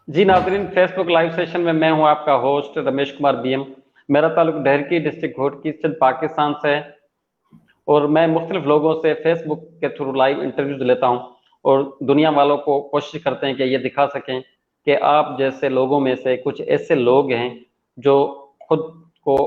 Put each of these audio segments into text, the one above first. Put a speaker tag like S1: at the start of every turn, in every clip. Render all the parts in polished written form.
S1: जी नाजरीन, Facebook live session में मैं हूं आपका होस्ट रमेश कुमार बीएम। मेरा ताल्लुक डहरकी डिस्ट्रिक्ट घोटकी सिंध पाकिस्तान से है और मैं मुख्तलिफ लोगों से फेसबुक के थ्रू लाइव इंटरव्यूज लेता हूं और दुनिया वालों को कोशिश करते हैं कि ये दिखा सकें कि आप जैसे लोगों में से कुछ ऐसे लोग हैं जो खुद को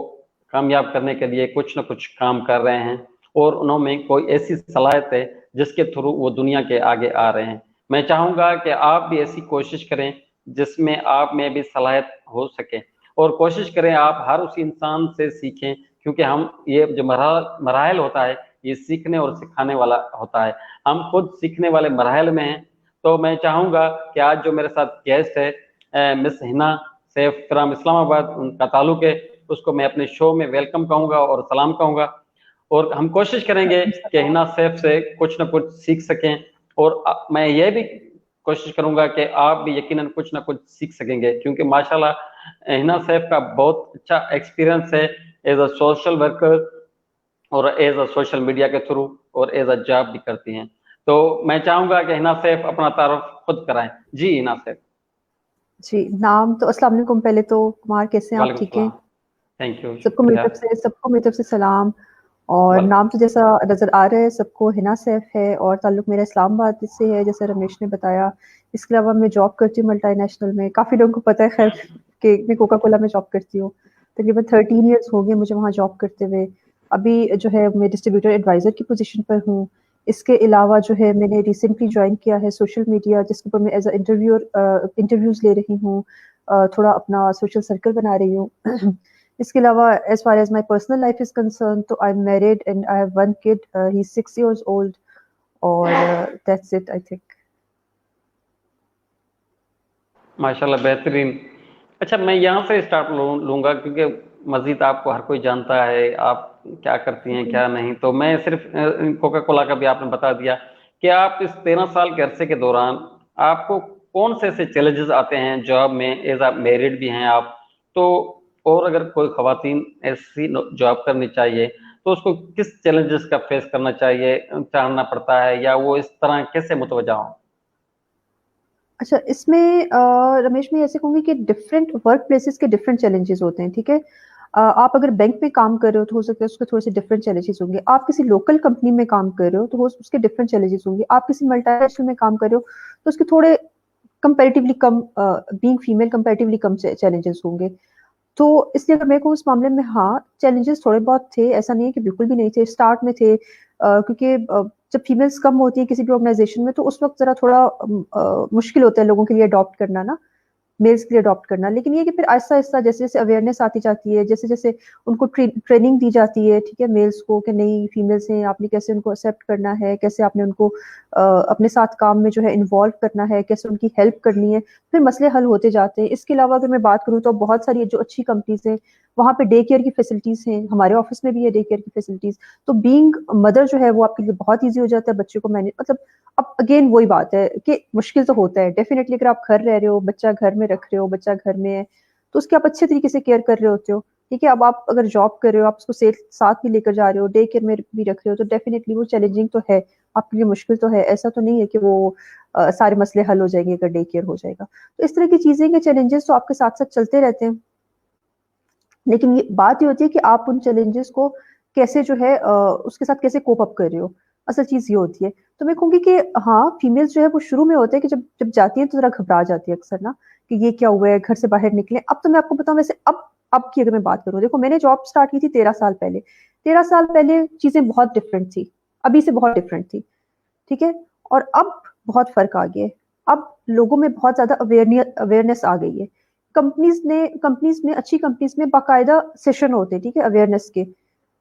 S1: कामयाब करने के लिए कुछ न कुछ काम कर रहे हैं और उनमें कोई ऐसी सलाहियत है जिसके थ्रू वो दुनिया के आगे आ रहे हैं। मैं चाहूंगा कि आप भी ऐसी कोशिश करें जिसमें आप में भी सलाहियत हो सके और कोशिश करें आप हर उस इंसान से सीखें, क्योंकि हम ये जो मराहल होता है ये सीखने और सिखाने वाला होता है। हम खुद सीखने वाले मराहल में हैं। तो मैं चाहूंगा कि आज जो मेरे साथ गेस्ट है मिस हिना सैफ फ्राम इस्लामाबाद, उनका ताल्लुक है, उसको मैं अपने शो में वेलकम कहूंगा और सलाम कहूंगा और हम कोशिश करेंगे कि हिना सैफ से कुछ ना कुछ सीख सकें और मैं ये भी कोशिश करूंगा कि आप भी यकीनन कुछ ना कुछ सीख सकेंगे, क्योंकि माशाल्लाह हिना सैफ का बहुत अच्छा एक्सपीरियंस है एज अ सोशल वर्कर और एज अ सोशल मीडिया के थ्रू और एज अ जॉब भी करती हैं। तो मैं चाहूंगा कि हिना सैफ अपना तारुफ खुद कराएं। जी हिना सैफ।
S2: जी, नाम तो अस्सलाम वालेकुम। पहले तो कुमार, कैसे हैं आप?
S1: वालेकुम
S2: ठीक हैं?
S1: सलाम। थैंक यू,
S2: सबको मेरी
S1: शुक्रिया।
S2: तरफ से सबको मेरी तरफ से सलाम। और
S1: वाल
S2: नाम तो जैसा नज़र आ रहा है सबको, हिना सैफ है और ताल्लुक मेरा इस्लामाबाद से है, जैसे रमेश ने बताया। इसके अलावा मैं जॉब करती हूँ मल्टीनेशनल में। काफ़ी लोगों को पता है खैर कि मैं कोका कोला में जॉब करती हूँ। तकरीबन 13 इयर्स हो गए मुझे वहाँ जॉब करते हुए। अभी जो है मैं डिस्ट्रीब्यूटर एडवाइज़र की पोज़ीशन पर हूँ। इसके अलावा जो है मैंने रिसेंटली जॉइन किया है सोशल मीडिया, जिसके ऊपर मैं एज़ अ इंटरव्यूज़ ले रही हूँ। थोड़ा अपना सोशल सर्कल बना रही हूँ। इसके अलावा as far as my personal life is concerned, तो I'm married and I have one kid. He's 6 years old और that's it I think.
S1: माशाल्लाह बेहतरीन। अच्छा, मैं यहाँ से स्टार्ट लूंगा क्योंकि मजीद आपको हर कोई जानता है आप क्या करती हैं
S2: जी।
S1: क्या नहीं। तो मैं सिर्फ कोका कोला का भी आपने बता दिया कि आप इस 13 साल के अरसे के दौरान आपको कौन से ऐसे चैलेंजेस आते हैं जॉब में, एज आप मैरिड भी हैं आप तो, और अगर कोई खवातीन ऐसी जॉब करनी चाहिए तो उसको किस चैलेंजेस का फेस करना चाहिए, जानना पड़ता है, या वो इस तरह कैसे मुतवजा हो?
S2: अच्छा, इसमें रमेश, मैं ऐसे कहूँगी कि डिफरेंट वर्क प्लेसेस के डिफरेंट चैलेंजेस होते हैं, ठीक है? आप अगर बैंक में काम कर रहे हो तो हो सकता है उसके थोड़े से डिफरेंट चैलेंजेस होंगे। आप किसी लोकल कंपनी में काम कर रहे हो तो उसके डिफरेंट चैलेंजेस होंगे। आप किसी मल्टीनेशनल में काम कर रहे हो तो उसके थोड़े कंपैरेटिवली कम, बीइंग फीमेल कंपैरेटिवली कम चैलेंजेस होंगे। तो इसलिए अगर मेरे को उस मामले में, हाँ, चैलेंजेस थोड़े बहुत थे, ऐसा नहीं है कि बिल्कुल भी नहीं थे, स्टार्ट में थे। क्योंकि जब फीमेल्स कम होती है किसी भी ऑर्गेनाइजेशन में तो उस वक्त ज़रा थोड़ा मुश्किल होता है लोगों के लिए अडॉप्ट करना ना, मेल्स के लिए अडॉप्ट करना। लेकिन ये कि फिर आहिस्ता-आहिस्ता जैसे-जैसे अवेयरनेस आती जाती है, जैसे-जैसे उनको ट्रेनिंग दी जाती है, ठीक है, मेल्स को कि नहीं फीमेल्स हैं, आपने कैसे उनको एक्सेप्ट करना है, कैसे आपने उनको अपने साथ काम में जो है इन्वॉल्व करना है, कैसे उनकी हेल्प करनी है, फिर मसले हल होते जाते हैं। इसके अलावा अगर मैं बात करूँ तो बहुत सारी जो अच्छी कंपनीज़ हैं, वहाँ पे डे केयर की फैसिलिटीज़ हैं, हमारे ऑफिस में भी है डे केयर की फैसिलिटीज़। तो बीइंग मदर जो है वो आपके लिए बहुत ईज़ी हो जाता है बच्चे को मैनेज, मतलब अब अगेन वही बात है कि मुश्किल तो होता है डेफिनेटली। अगर आप घर रह रहे हो, बच्चा घर में रख रहे हो, बच्चा घर में है, तो उसकी आप अच्छे तरीके से केयर कर रहे होते हो, ठीक है। अब आप अगर जॉब कर रहे हो, आप उसको साथ भी लेकर जा रहे हो, डे केयर में भी रख रहे हो, तो डेफिनेटली वो चैलेंजिंग तो है, आपके लिए मुश्किल तो है। ऐसा तो नहीं है कि वो सारे मसले हल हो जाएंगे अगर डे केयर हो जाएगा। तो इस तरह की चीजें के चैलेंजेस तो आपके साथ साथ चलते रहते हैं। लेकिन ये बात ये होती है कि आप उन चैलेंजेस को कैसे जो है उसके साथ कैसे कोप अप कर रहे हो, असल चीज ये होती है। तो मैं कहूंगी कि हाँ, फीमेल्स जो है वो शुरू में होता है कि जब जब जाती है तो जरा घबरा जाती है अक्सर ना, कि ये क्या हुआ है, घर से बाहर निकले। अब तो मैं आपको बताऊं, वैसे अब की अगर मैं बात करूँ, देखो मैंने जॉब स्टार्ट की थी 13 साल पहले। 13 साल पहले चीजें बहुत डिफरेंट थी, अभी से बहुत डिफरेंट थी, ठीक है। और अब बहुत फर्क आ गया है। अब लोगों में बहुत ज्यादा अवेयरनेस आ गई है। कंपनीज में, अच्छी कंपनीज में बाकायदा सेशन होते हैं, ठीक है, अवेयरनेस के,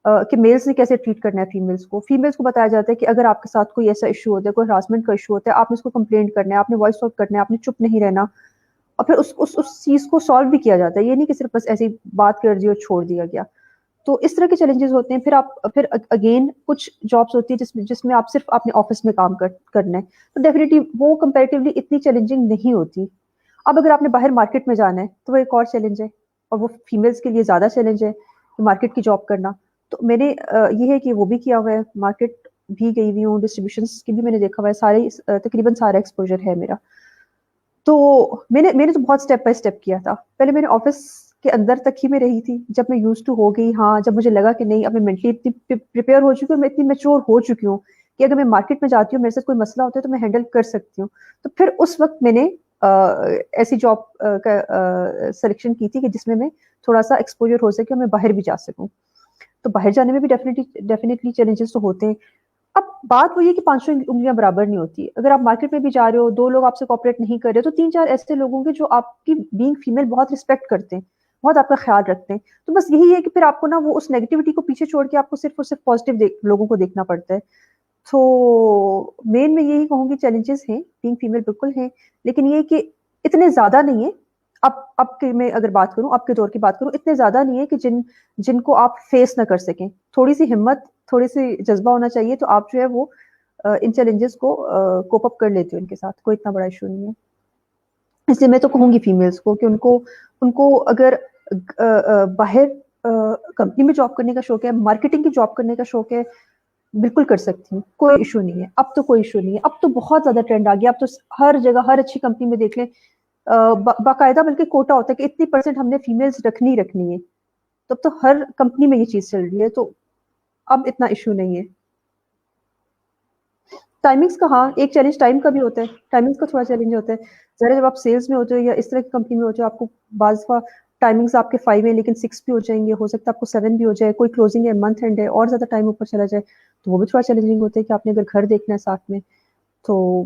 S2: कि मेल्स ने कैसे ट्रीट करना है फीमेल्स को बताया जाता है कि अगर आपके साथ कोई ऐसा इशू होता है, कोई हरासमेंट का इशू होता है, आपने उसको कंप्लेंट करना है, आपने वॉइस आउट करना है, आपने चुप नहीं रहना। और फिर उस चीज को सॉल्व भी किया जाता है, ये नहीं कि सिर्फ बस ऐसी बात कर दी और छोड़ दिया गया। तो इस तरह के चैलेंजेस होते हैं। फिर अगेन कुछ जॉब्स होती है जिसमें जिसमें आप सिर्फ अपने ऑफिस में काम करना है, तो डेफिनेटली वो कंपैरेटिवली इतनी चैलेंजिंग नहीं होती। अब अगर आपने बाहर मार्केट में जाना है तो वो एक और चैलेंज है, और वो फीमेल्स के लिए ज्यादा चैलेंज है कि मार्केट की जॉब करना। तो मैंने ये है कि वो भी किया हुआ है, मार्केट भी गई हुई हूँ, डिस्ट्रीब्यूशन की भी मैंने देखा हुआ है, तकरीबन सारा एक्सपोजर है मेरा। तो मैंने मैंने तो बहुत स्टेप बाय स्टेप किया था। पहले मैंने ऑफिस के अंदर तक ही मैं रही थी। जब मैं यूज्ड टू हो गई, हाँ, जब मुझे लगा कि नहीं, अब मैं मेंटली इतनी प्रिपेयर हो चुकी हूँ, मैं इतनी मैच्योर हो चुकी हूँ कि अगर मैं मार्केट में जाती हूँ, मेरे साथ कोई मसला होता है तो मैं हैंडल कर सकती हूँ। तो फिर उस वक्त मैंने ऐसी जॉब का सिलेक्शन की थी कि जिसमें मैं थोड़ा सा एक्सपोजर हो सके और मैं बाहर भी जा सकूँ। तो बाहर जाने में भी डेफिनेटली डेफिनेटली चैलेंजेस तो होते हैं। अब बात वही है कि पांचों उंगलियां बराबर नहीं होती। अगर आप मार्केट में भी जा रहे हो, दो लोग आपसे कॉपरेट नहीं कर रहे, तो तीन चार ऐसे लोग होंगे जो आपकी बीइंग फीमेल बहुत रिस्पेक्ट करते हैं, बहुत आपका ख्याल रखते हैं। तो बस यही है कि फिर आपको ना वो उस नेगेटिविटी को पीछे छोड़ के आपको सिर्फ और सिर्फ पॉजिटिव लोगों को देखना पड़ता है। तो मेन में यही कहूंगी, चैलेंजेस हैं, बीइंग फीमेल बिल्कुल हैं, लेकिन ये कि इतने ज्यादा नहीं है। अब के मैं अगर बात करूं, अब के दौर की बात करूं, इतने ज्यादा नहीं है कि जिनको आप फेस ना कर सकें। थोड़ी सी हिम्मत, थोड़ी सी जज्बा होना चाहिए, तो आप जो है वो इन चैलेंजेस को कोप अप कर लेते हो, इनके साथ कोई इतना बड़ा इशू नहीं है। इसलिए मैं तो कहूंगी फीमेल्स को कि उनको उनको अगर बाहर कंपनी में जॉब करने का शौक है, मार्केटिंग की जॉब करने का शौक है, बिल्कुल कर सकती हूँ, कोई इशू नहीं है। अब तो कोई इशू नहीं है, अब तो बहुत ज्यादा ट्रेंड आ गया। अब तो हर जगह, हर अच्छी कंपनी में देख लें, बाकायदा बल्कि कोटा होता है कि इतनी परसेंट हमने फीमेल्स रखनी रखनी है। तो अब तो हर कंपनी में ये चीज चल रही है, तो अब इतना इशू नहीं है। टाइमिंग्स का, हाँ, एक चैलेंज टाइम का भी होता है। टाइमिंग्स का थोड़ा चैलेंज होता है। जरा जब आप सेल्स में होते हो या इस तरह की कंपनी में होते हो, आपको बाज दफा टाइमिंग्स आपके 5 है लेकिन 6 भी हो जाएंगे, हो सकता है आपको 7 भी हो जाए, कोई क्लोजिंग है, मंथ एंड है और ज्यादा टाइम ऊपर चला जाए, तो वो भी थोड़ा चैलेंजिंग होता है कि आपने अगर घर देखना है साथ में, तो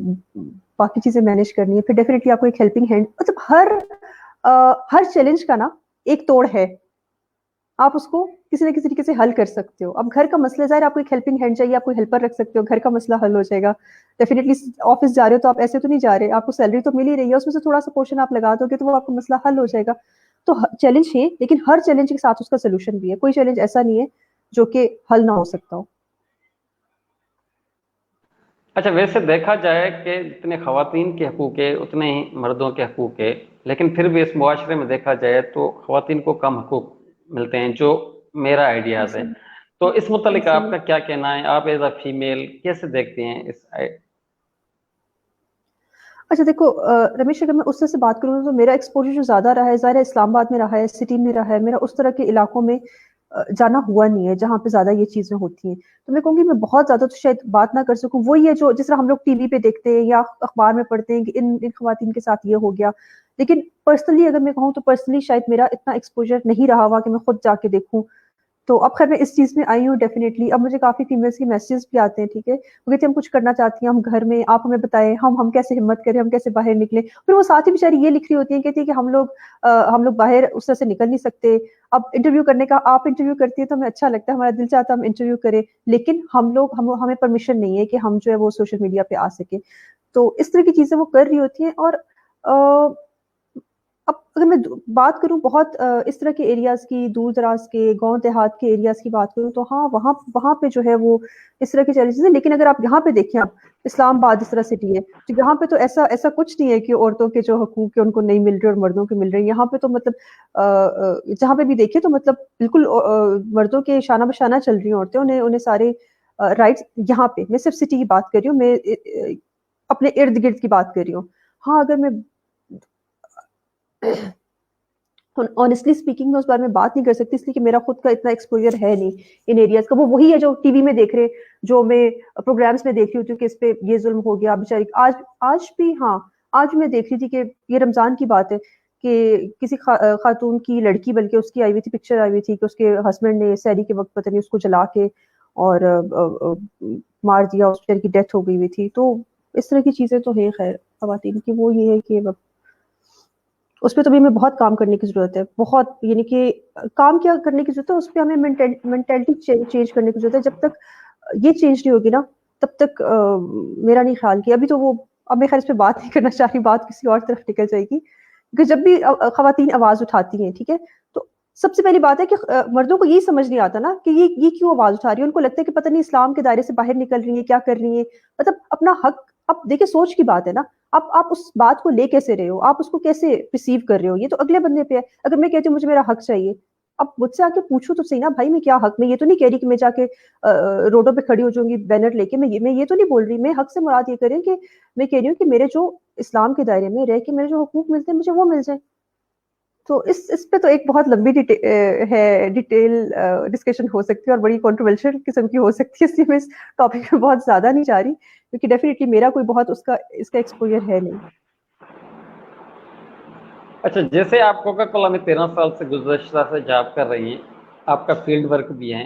S2: बाकी चीजें मैनेज करनी है। फिर डेफिनेटली आपको एक हेल्पिंग हैंड, मतलब हर चैलेंज का ना एक तोड़ है, आप उसको किसी न किसी तरीके से हल कर सकते हो। अब घर का मसला, ज़ाहिर आपको एक हेल्पिंग हैंड चाहिए, आप कोई हेल्पर रख सकते हो, घर का मसला हल हो जाएगा। डेफिनेटली ऑफिस जा रहे हो तो आप ऐसे तो नहीं जा रहे, आपको सैलरी तो मिल ही रही है, उसमें से थोड़ा सा पोर्शन आप लगा दोगे तो वो आपका मसला हल हो जाएगा। तो चैलेंज है, लेकिन हर चैलेंज के साथ उसका सोल्यूशन भी है। कोई चैलेंज ऐसा नहीं है जो कि हल ना हो सकता हो।
S1: अच्छा, वैसे देखा जाए कि जितने खवातीन के हकूक है उतने ही मर्दों के हकूक है, लेकिन फिर भी इस मुआशरे में देखा जाए तो खवातीन को कम हकूक मिलते हैं, जो मेरा आइडियाज है।
S2: जी,
S1: तो इस मुतालिक
S2: जी।
S1: आपका क्या कहना है? आप एज अ फीमेल कैसे देखते हैं इस
S2: अच्छा देखो, रमेश, अगर मैं उससे से बात करूँ तो मेरा एक्सपोजर जो ज़्यादा रहा है, ज़ाहिर है इस्लामाबाद में रहा है, सिटी में रहा है, मेरा उस तरह के इलाकों में जाना हुआ नहीं है जहाँ पे ज़्यादा ये चीज़ें होती हैं। तो मैं कहूँगी मैं बहुत ज़्यादा तो शायद बात ना कर सकूँ। वही है जो जिस तरह हम लोग टीवी पे देखते हैं या अखबार में पढ़ते हैं कि इन इन खवातीन के साथ ये हो गया। लेकिन पर्सनली अगर मैं कहूँ तो पर्सनली शायद मेरा इतना एक्सपोजर नहीं रहा हुआ कि मैं खुद जाके देखूँ। तो अब खैर मैं इस चीज़ में आई हूँ डेफिनेटली। अब मुझे काफ़ी फीमेल्स के मैसेजेस भी आते हैं, ठीक है? वो कहती हैं हम कुछ करना चाहती हैं, हम घर में, आप हमें बताएँ, हम कैसे हिम्मत करें, हम कैसे बाहर निकलें? फिर वो साथ ही बेचारी ये लिख रही होती हैं, कहती है कि हम लोग बाहर उस तरह से निकल नहीं सकते। अब इंटरव्यू करने का, आप इंटरव्यू करती है तो हमें अच्छा लगता है, हमारा दिल चाहता है हम इंटरव्यू करें, लेकिन हमें परमिशन नहीं है कि हम जो है वो सोशल मीडिया पे आ सकें। तो इस तरह की चीज़ें वो कर रही होती हैं। और अ अब अगर मैं बात करूं बहुत इस तरह के एरियाज की, दूर दराज के गांव देहात के एरियाज की बात करूं, तो हाँ, वहाँ वहाँ पे जो है वो इस तरह के चैलेंजेस है। लेकिन अगर आप यहाँ पे देखें, आप इस्लामाबाद इस तरह सिटी है, तो यहाँ पे तो ऐसा ऐसा कुछ नहीं है कि औरतों के जो हकूक है उनको नहीं मिल रहे और मर्दों के मिल रहे हैं। यहाँ पे तो मतलब जहाँ पे भी देखे तो मतलब बिल्कुल मर्दों के शाना बशाना चल रही हैं औरतें, उन्हें उन्हें सारे राइट्स। यहाँ पे मैं सिर्फ सिटी की बात कर रही हूँ, मैं अपने इर्द गिर्द की बात कर रही हूँ। हाँ, अगर मैं ऑनेस्टली स्पीकिंग मैं उस बारे में बात नहीं कर सकती, इसलिए कि मेरा खुद का इतना एक्सपोजर है नहीं इन एरियाज का। वो वही है जो टीवी में देख रहे, जो मैं प्रोग्राम्स में देख रही होती हूँ कि इस पे ये जुल्म हो गया बेचारी। आज आज भी, हाँ, आज मैं देख रही थी कि ये रमजान की बात है कि किसी खातून की लड़की, बल्कि उसकी आई हुई थी, पिक्चर आई हुई थी कि उसके हस्बैंड ने सहरी के वक्त पता नहीं उसको जला के और मार दिया, उस बेचारी की डेथ हो गई हुई थी। तो इस तरह की चीजें तो है खैर खवातीन की। वो ये है कि उसपे तो भी हमें बहुत काम करने की ज़रूरत है, बहुत, यानी कि काम क्या करने की ज़रूरत है, उसपे हमें मेंटालिटी चेंज करने की ज़रूरत है। जब तक ये चेंज नहीं होगी ना, तब तक मेरा नहीं ख्याल कि अभी तो वो, अब मैं खैर इस पे बात नहीं करना चाह रही, बात किसी और तरफ निकल जाएगी। क्योंकि जब भी खवातीन आवाज़ उठाती हैं, ठीक है, तो सबसे पहली बात है कि मर्दों को ये समझ नहीं आता ना कि ये क्यों आवाज़ उठा रही है। उनको लगता है कि पता नहीं इस्लाम के दायरे से बाहर निकल रही है, क्या कर रही है, मतलब अपना हक। अब देखिए, सोच की बात है ना, आप उस बात को ले कैसे रहे हो, आप उसको कैसे रिसीव कर रहे हो, ये तो अगले बंदे पे है। अगर मैं कहती हूँ मुझे मेरा हक चाहिए, अब मुझसे आके पूछो तो सही ना भाई, मैं क्या हक में, ये तो नहीं कह रही कि मैं जाके रोडों पे खड़ी हो जाऊंगी बैनर लेके, मैं ये तो नहीं बोल रही। मैं हक से मुराद ये कर रही हूँ कि मैं कह रही हूँ कि मेरे जो इस्लाम के दायरे में रह के मेरे जो हकूक मिलते हैं मुझे वो मिल जाए। तो इस पे तो एक बहुत लंबी डिटेल डिस्कशन हो सकती है और बड़ी कंट्रोवर्शियल किस्म की हो सकती है, इसलिए मैं इस टॉपिक पे बहुत ज्यादा नहीं जा रही, क्योंकि डेफिनेटली मेरा कोई बहुत उसका इसका एक्सपोजर है नहीं।
S1: अच्छा, जैसे आप कोका कोला में 13 साल से गुज़श्ता से जॉब कर रही हैं, आपका फील्ड वर्क भी है,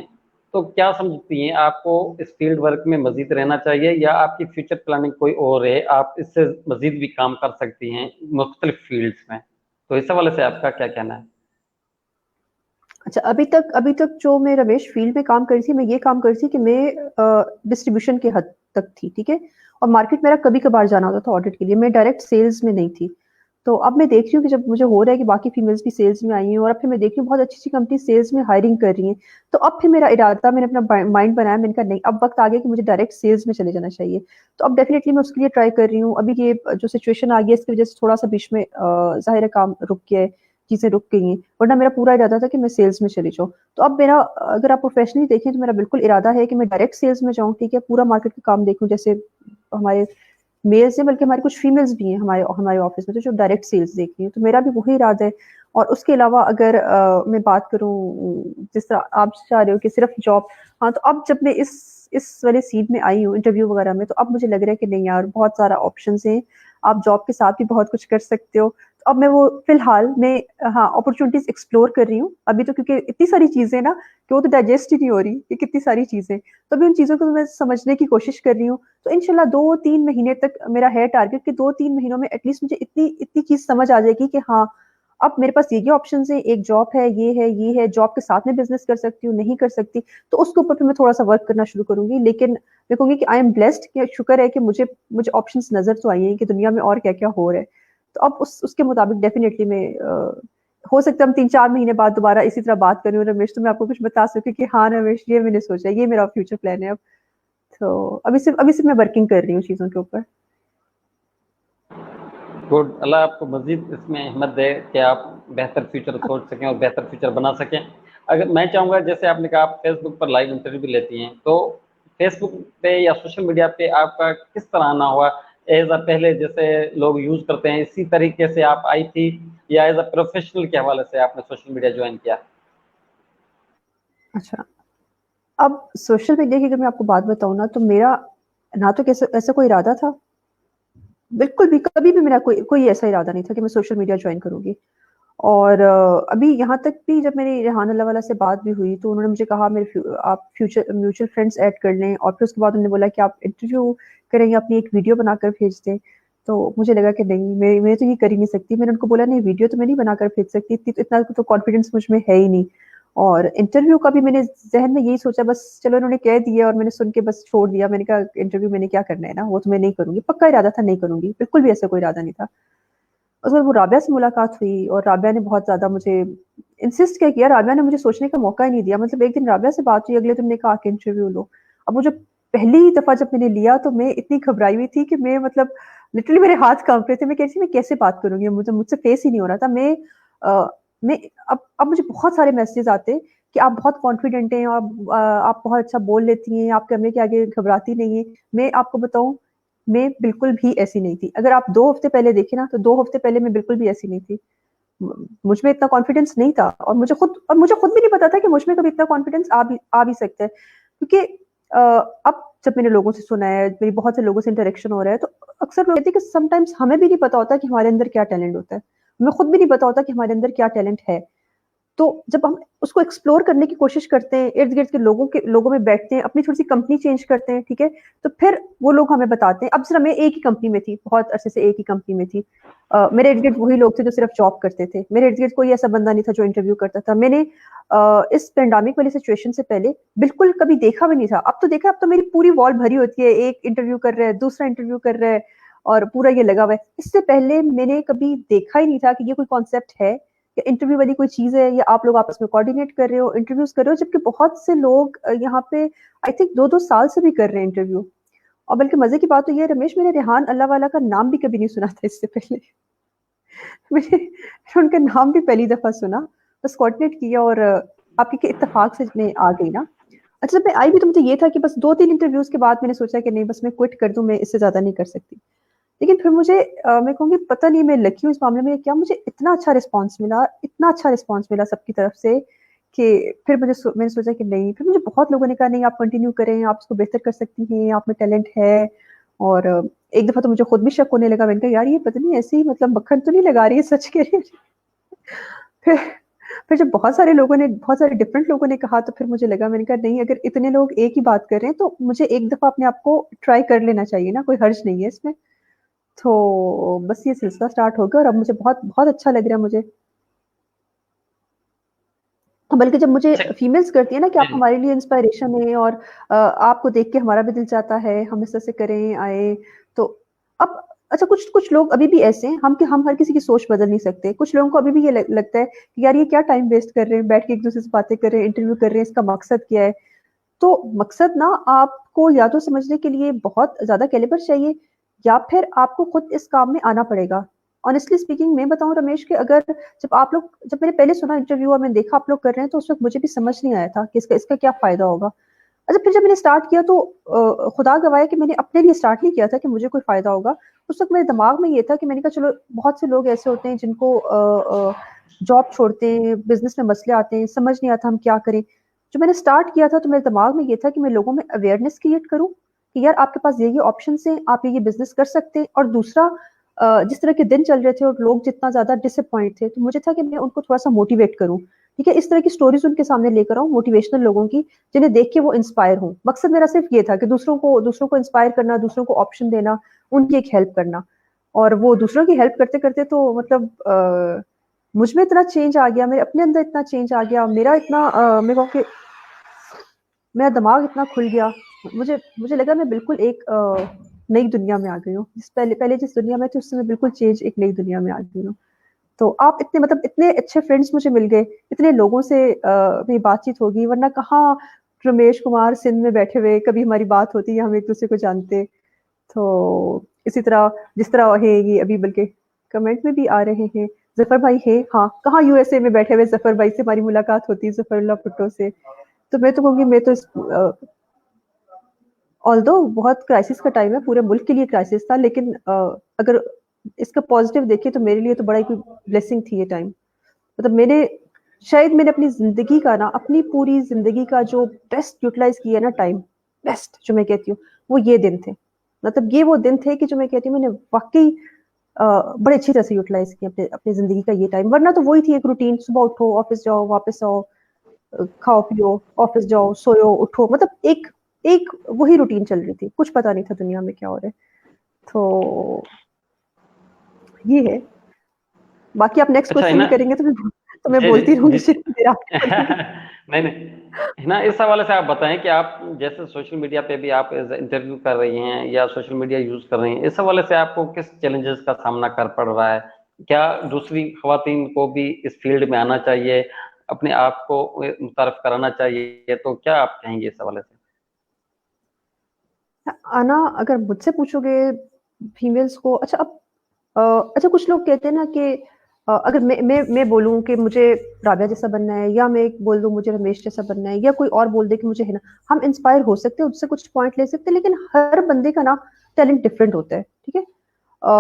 S1: तो क्या समझती हैं आपको इस फील्ड वर्क में मज़ीद रहना चाहिए या आपकी फ्यूचर प्लानिंग कोई और है, आप इससे मज़ीद भी काम कर सकती हैं मुख्तलिफ फील्ड्स में? तो इस हवाले से आपका क्या कहना है?
S2: अच्छा, अभी तक जो मैं रमेश फील्ड में काम कर रही थी, मैं ये काम कर रही थी कि मैं डिस्ट्रीब्यूशन के हद तक थी, ठीक है। और मार्केट मेरा कभी कभार जाना होता था ऑडिट के लिए, मैं डायरेक्ट सेल्स में नहीं थी। तो अब मैं देख रही हूँ कि जब मुझे हो रहा है कि बाकी फीमेल्स भी सेल्स में आई हैं, और अब फिर मैं देख रही हूँ बहुत अच्छी अच्छी कंपनी सेल्स में हायरिंग कर रही हैं। तो अब फिर मेरा इरादा, मैंने अपना माइंड बनाया, मैंने कहा नहीं, अब वक्त आ गया कि मुझे डायरेक्ट सेल्स में चले जाना चाहिए। तो अब डेफिनेटली मैं उसके लिए ट्राई कर रही हूँ। अभी ये जो सिचुएशन आ गई है, इसकी वजह से थोड़ा सा बीच में जाहिर है काम रुक गया है, चीजें रुक गई हैं, वरना मेरा पूरा इरादा था कि मैं सेल्स में चली जाऊँ। तो अब मेरा, अगर आप प्रोफेशनली देखें तो मेरा बिल्कुल इरादा है कि मैं डायरेक्ट सेल्स में जाऊँ, ठीक है, पूरा मार्केट का काम देखूँ। जैसे हमारे मेल्स हैं, बल्कि हमारे कुछ फीमेल्स भी हैं हमारे हमारे ऑफिस में, तो जो डायरेक्ट सेल्स देख रही हैं, तो मेरा भी वही इरादा है। और उसके अलावा अगर मैं बात करूँ, जिस तरह आप चाह रहे हो कि सिर्फ जॉब, हाँ, तो अब जब मैं इस वाले सीट में आई हूँ इंटरव्यू वगैरह में, तो अब मुझे लग रहा है कि नहीं यार, बहुत सारा ऑप्शन है, आप जॉब के साथ भी बहुत कुछ कर सकते हो। तो अब मैं वो फिलहाल मैं, हाँ, अपॉर्चुनिटीज एक्सप्लोर कर रही हूँ अभी, तो क्योंकि इतनी सारी चीजें ना कि वो तो डाइजेस्ट ही नहीं हो रही कि कितनी सारी चीजें। तो अभी उन चीजों को मैं समझने की कोशिश कर रही हूँ। तो इंशाल्लाह 2-3 महीने तक मेरा है टारगेट कि 2-3 महीनों में एटलीस्ट मुझे इतनी इतनी चीज समझ आ जाएगी कि हाँ, अब मेरे पास ये ऑप्शन है, एक जॉब है, ये है, जॉब के साथ में बिजनेस कर सकती हूँ, नहीं कर सकती। तो उसके ऊपर फिर मैं थोड़ा सा वर्क करना शुरू करूंगी। लेकिन मैं कहूंगी कि आई एम ब्लेस्ड, कि शुक्र है कि मुझे मुझे ऑप्शंस नजर तो आई हैं कि दुनिया में और क्या क्या हो रहा है। तो अब उसके मुताबिक डेफिनेटली मैं, हो सकता है हम 3-4 महीने बाद दोबारा इसी तरह बात करें और रमेश, तो मैं आपको कुछ बता सकूं कि हाँ रमेश, ये मैंने सोचा, ये मेरा फ्यूचर प्लान है अब। तो अभी से मैं वर्किंग कर रही हूँ चीजों के ऊपर।
S1: गुड, अल्लाह आपको मज़ीद इसमें हिम्मत दे कि आप बेहतर फ्यूचर सोच सकें और बेहतर फ्यूचर बना सकें। अगर मैं चाहूँगा, जैसे आपने कहा आप फेसबुक पर लाइव इंटरव्यू भी लेती हैं, तो फेसबुक पे या सोशल मीडिया पे आपका किस तरह आना हुआ? एज अ पहले जैसे लोग यूज़ करते हैं इसी तरीके से आप आई थी, या एज अ प्रोफेशनल के हवाले से आपने सोशल मीडिया ज्वाइन किया?
S2: अच्छा, अब सोशल मीडिया की अगर मैं आपको बात बताऊं ना, तो मेरा ना तो कैसे ऐसा कोई इरादा था, बिल्कुल भी कभी भी मेरा कोई कोई ऐसा इरादा नहीं था कि मैं सोशल मीडिया ज्वाइन करूंगी। और अभी यहाँ तक भी जब मेरी रेहान अल्लाह वाला से बात भी हुई, तो उन्होंने मुझे कहा आप फ्यूचर म्यूचुअल फ्रेंड्स ऐड कर लें, और फिर उसके बाद उन्होंने बोला कि आप इंटरव्यू करेंगे, अपनी एक वीडियो बनाकर भेज दें। तो मुझे लगा कि नहीं, मैं तो ये कर ही नहीं सकती। मैंने उनको बोला नहीं, वीडियो तो मैं नहीं बनाकर भेज सकती, इतना तो कॉन्फिडेंस मुझ में है ही नहीं। और इंटरव्यू का भी मैंने जहन में यही सोचा, बस चलो इन्होंने कह दिया और मैंने सुन के बस छोड़ दिया। मैंने कहा इंटरव्यू मैंने क्या करना है ना, वो तो मैं नहीं करूंगी, पक्का इरादा था नहीं करूंगी, बिल्कुल भी ऐसा कोई इरादा नहीं था। उसके बाद वो राबिया से मुलाकात हुई, और राबिया ने बहुत ज्यादा मुझे इंसिस्ट किया, राबिया ने मुझे सोचने का मौका ही नहीं दिया। मतलब एक दिन राबिया से बात हुई, अगले दिन ने कहा कि इंटरव्यू लो। अब वो जो पहली दफा जब मैंने लिया, तो मैं इतनी घबराई हुई थी कि मैं, मतलब लिटरली मेरे हाथ कांप रहे थे। मैं कैसी मैं कैसे बात करूंगी, मुझे मुझसे फेस ही नहीं हो रहा था। अ, मैं अब मुझे बहुत सारे मैसेजेस आते कि आप बहुत कॉन्फिडेंट हैं, आप बहुत अच्छा बोल लेती हैं, आप कैमरे के आगे घबराती नहीं है। मैं आपको बताऊं, मैं बिल्कुल भी ऐसी नहीं थी। अगर आप 2 हफ्ते पहले देखें ना, तो 2 हफ्ते पहले मैं बिल्कुल भी ऐसी नहीं थी। मुझ में इतना कॉन्फिडेंस नहीं था, और मुझे खुद भी नहीं पता था कि मुझ में कभी इतना कॉन्फिडेंस आ भी सकता है। क्योंकि अब जब मैंने लोगों से सुना है, मेरी बहुत से लोगों से इंटरेक्शन हो रहा है, तो अक्सर लोग कहते हैं कि समटाइम्स हमें भी नहीं पता होता कि हमारे अंदर क्या टैलेंट होता है। हमें खुद भी नहीं पता होता कि हमारे अंदर क्या टैलेंट है। तो जब हम उसको एक्सप्लोर करने की कोशिश करते हैं, इर्द गिर्द के लोगों में बैठते हैं, अपनी थोड़ी सी कंपनी चेंज करते हैं, ठीक है, तो फिर वो लोग हमें बताते हैं। अब सिर्फ मैं एक ही कंपनी में थी, बहुत अरसे से एक ही कंपनी में थी। मेरे इर्द गिर्द वही लोग थे जो सिर्फ जॉब करते थे, मेरे इर्द गिर्द कोई ऐसा बंदा नहीं था जो इंटरव्यू करता था। मैंने इस पेंडेमिक वाली सिचुएशन से पहले बिल्कुल कभी देखा भी नहीं था। अब तो देखा, अब तो मेरी पूरी वॉल भरी होती है, एक इंटरव्यू कर रहा है, दूसरा इंटरव्यू कर रहा है, और पूरा ये लगा हुआ है। इससे पहले मैंने कभी देखा ही नहीं था कि ये कोई कॉन्सेप्ट है, या इंटरव्यू वाली कोई चीज है, या आप लोग आपस में कोऑर्डिनेट कर रहे हो, इंटरव्यूज कर रहे हो, जबकि बहुत से लोग यहाँ पे आई थिंक 2-2 साल से भी कर रहे हैं इंटरव्यू। और बल्कि मजे की बात तो ये है रमेश, मैंने रेहान अल्लाह वाला का नाम भी कभी नहीं सुना था इससे पहले। मैंने उनका नाम भी पहली दफा सुना। बस कोऑर्डिनेट किया और आपके के इत्तेफाक से मैं आ गई ना। अच्छा, जब मैं आई भी तो मुझे ये था कि बस 2-3 इंटरव्यूज़ के बाद मैंने सोचा कि नहीं बस मैं क्विट कर दूँ, मैं इससे ज़्यादा नहीं कर सकती। लेकिन फिर मुझे मैं कहूँगी पता नहीं मैं लकी हूँ इस मामले में, क्या मुझे इतना अच्छा रिस्पॉन्स मिला सबकी तरफ से कि फिर मैंने सोचा कि नहीं, फिर मुझे बहुत लोगों ने कहा नहीं आप कंटिन्यू करें, आप इसको बेहतर कर सकती हैं, आप में टैलेंट है। और एक दफ़ा तो मुझे खुद भी शक होने लगा, मैंने कहा यार ये पता नहीं ऐसे ही मतलब मक्खन तो नहीं लगा रही है, सच कह रही है। फिर फिर जब बहुत सारे डिफरेंट लोगों ने कहा तो फिर मुझे लगा, मैंने कहा नहीं अगर इतने लोग एक ही बात कर रहे हैं तो मुझे एक दफ़ा अपने आप को ट्राई कर लेना चाहिए ना, कोई हर्ज नहीं है इसमें। तो बस ये सिलसिला स्टार्ट हो गया और अब मुझे बहुत बहुत अच्छा लग रहा है मुझे। बल्कि जब मुझे
S1: अच्छा।
S2: फीमेल्स करती है ना कि आप
S1: जी।
S2: हमारे लिए इंस्पिरेशन है और आपको देख के हमारा भी दिल चाहता है हम इस तरह से करें आए। तो अब अच्छा, कुछ कुछ लोग अभी भी ऐसे हैं, हम हर किसी की सोच बदल नहीं सकते। कुछ लोगों को अभी भी ये लगता है कि यार ये क्या टाइम वेस्ट कर रहे हैं, बैठ के एक दूसरे से बातें कर रहे हैं, इंटरव्यू कर रहे हैं, इसका मकसद क्या है। तो मकसद ना आपको या तो समझने के लिए बहुत ज्यादा कैलिबर चाहिए या फिर आपको खुद इस काम में आना पड़ेगा। ऑनेस्टली स्पीकिंग मैं बताऊं रमेश के, अगर जब मैंने पहले सुना इंटरव्यू और मैंने देखा आप लोग कर रहे हैं तो उस वक्त मुझे भी समझ नहीं आया था कि इसका क्या फायदा होगा। अच्छा, फिर जब मैंने स्टार्ट किया तो खुदा गवाह कि मैंने अपने लिए स्टार्ट नहीं किया था कि मुझे कोई फायदा होगा। उस वक्त मेरे दिमाग में ये था कि मैंने कहा चलो बहुत से लोग ऐसे होते हैं जिनको जॉब छोड़ते हैं, बिजनेस में मसले आते हैं, समझ नहीं आता हम क्या करें। जो मैंने स्टार्ट किया था तो मेरे दिमाग में ये था कि मैं लोगों में अवेयरनेस क्रिएट करूं कि यार आपके पास ये ऑप्शन हैं, आप ये बिजनेस कर सकते हैं। और दूसरा, जिस तरह के दिन चल रहे थे और लोग जितना ज्यादा डिसअपॉइंट थे तो मुझे था कि मैं उनको थोड़ा सा मोटिवेट करूं। ठीक है, इस तरह की स्टोरीज उनके सामने लेकर आऊं, मोटिवेशनल लोगों की, जिन्हें देख के वो इंस्पायर हो। मकसद मेरा सिर्फ ये था कि दूसरों को इंस्पायर करना, दूसरों को ऑप्शन देना, उनकी एक हेल्प करना। और वो दूसरों की हेल्प करते करते तो मतलब मुझ में इतना चेंज आ गया, मेरे अपने अंदर इतना चेंज आ गया, मेरा इतना मैं कहूँ कि मेरा दिमाग इतना खुल गया। मुझे मुझे लगा मैं बिल्कुल एक नई दुनिया में आ गई हूँ। पहले पहले जिस दुनिया में थी उससे मैं बिल्कुल चेंज एक नई दुनिया में आ गई हूँ। तो आप इतने मतलब इतने अच्छे फ्रेंड्स मुझे मिल गए, इतने लोगों से मेरी बातचीत होगी, वरना कहाँ रमेश कुमार सिंध में बैठे हुए कभी हमारी बात होती है, हम एक दूसरे को जानते। तो इसी तरह जिस तरह है ये अभी, बल्कि कमेंट में भी आ रहे हैं जफर भाई है, हाँ कहाँ यूएसए में बैठे हुए जफर भाई से हमारी मुलाकात होती है, जफरुल्लाह भुट्टो से। तो मैं तो कहूँगी मैं तो ऑल्दो बहुत क्राइसिस का टाइम है, पूरे मुल्क के लिए क्राइसिस था, लेकिन अगर इसका पॉजिटिव देखिए तो मेरे लिए तो बड़ा ही ब्लेसिंग थी ये टाइम। मतलब मैंने अपनी जिंदगी का ना, अपनी पूरी जिंदगी का जो बेस्ट यूटिलाइज किया ना टाइम, बेस्ट जो मैं कहती हूँ वो ये दिन थे। मतलब ये वो दिन थे कि जो मैं कहती हूँ मैंने वाकई बड़े अच्छी तरह से यूटिलाइज किया अपने अपनी जिंदगी का ये टाइम। वरना तो वही थी एक रूटीन, सुबह उठो, ऑफिस जाओ, वापस आओ, खाओ पियो, ऑफिस जाओ, सोयो, उठो, मतलब एक एक वही रूटीन चल रही थी, कुछ पता नहीं था दुनिया में क्या हो रहा है। तो ये है। बाकी आप नेक्स्ट
S1: अच्छा
S2: क्वेश्चन
S1: हिना।
S2: भी करेंगे तो मैं
S1: जी
S2: बोलती
S1: जी
S2: रहूंगी,
S1: जी।
S2: सिर्फ देर आपकी बोलूंगी।
S1: नहीं नहीं हिना, इस हवाले से आप बताएं कि आप जैसे सोशल मीडिया पे भी आप इंटरव्यू कर रही हैं या सोशल मीडिया यूज कर रही हैं, इस हवाले से आपको किस चैलेंजेस का सामना कर पड़ रहा है? क्या दूसरी खवातीन को भी इस फील्ड में आना चाहिए, अपने आप को मुतारफ कराना चाहिए, तो क्या आप कहेंगे इस हवाले से?
S2: आना, अगर मुझसे पूछोगे फीमेल्स को, अच्छा अब अच्छा कुछ लोग कहते हैं ना कि अगर मैं बोलूं कि मुझे राबिया जैसा बनना है, या मैं एक बोल दूं मुझे रमेश जैसा बनना है, या कोई और बोल दे कि मुझे है ना, हम इंस्पायर हो सकते हैं, उससे कुछ पॉइंट ले सकते हैं, लेकिन हर बंदे का ना टैलेंट डिफरेंट होता है। ठीक है, अ,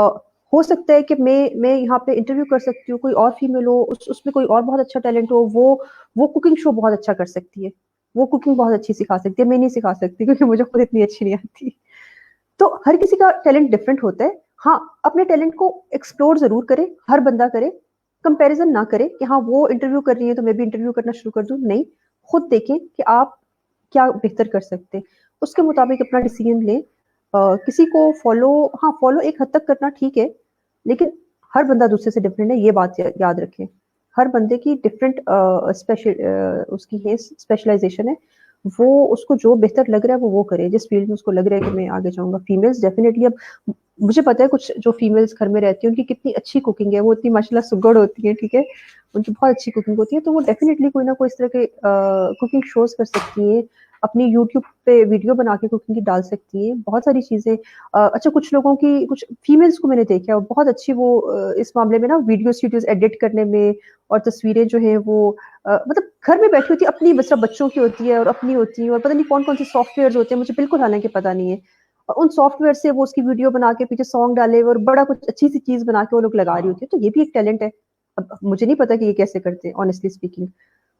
S2: हो सकता है कि मैं यहाँ पे इंटरव्यू कर सकती हूँ, कोई और फीमेल हो उसमें कोई और बहुत अच्छा टैलेंट हो, वो कुकिंग शो बहुत अच्छा कर सकती है, वो कुकिंग बहुत अच्छी सिखा सकती है, मैं नहीं सिखा सकती क्योंकि मुझे खुद इतनी अच्छी नहीं आती। तो हर किसी का टैलेंट डिफरेंट होता है। हाँ, अपने टैलेंट को एक्सप्लोर जरूर करे, हर बंदा करे। कंपैरिजन ना करे कि हाँ वो इंटरव्यू कर रही है तो मैं भी इंटरव्यू करना शुरू कर दूं, नहीं। खुद देखें कि आप क्या बेहतर कर सकते हैं, उसके मुताबिक अपना डिसीजन लें। किसी को फॉलो, हाँ फॉलो एक हद तक करना ठीक है, लेकिन हर बंदा दूसरे से डिफरेंट है, ये बात याद रखें। हर बंदे की डिफरेंट स्पेशल उसकी है, स्पेशलाइजेशन है। वो उसको जो बेहतर लग रहा है वो करे, जिस फील्ड में उसको लग रहा है कि मैं आगे जाऊंगा। फीमेल्स डेफिनेटली, अब मुझे पता है कुछ जो फीमेल्स घर में रहती हैं उनकी कितनी अच्छी कुकिंग है, वो इतनी माशाल्लाह सुगड़ होती है, ठीक है, उनकी बहुत अच्छी कुकिंग होती है, तो वो डेफिनेटली कोई ना कोई इस तरह के कुकिंग शोज कर सकती है। अपनी यूट्यूब पे वीडियो बना के कुकिंग की डाल सकती हैं, बहुत सारी चीज़ें। अच्छा, कुछ लोगों की, कुछ फीमेल्स को मैंने देखा है बहुत अच्छी वो इस मामले में ना वीडियोज़ एडिट करने में, और तस्वीरें जो हैं वो मतलब घर में बैठी होती है, अपनी बस बच्चों की होती है और अपनी होती है, और पता नहीं कौन-कौन से सॉफ्टवेयर्स होते हैं, मुझे बिल्कुल हालाँकि पता नहीं है। और उन सॉफ्टवेयर से वो उसकी वीडियो बना के पीछे सॉन्ग डाले और बड़ा कुछ अच्छी-सी चीज़ बना के वो लोग लगा रही होती है, तो ये भी एक टैलेंट है। अब मुझे नहीं पता कि ये कैसे करते हैं ऑनेस्टली स्पीकिंग।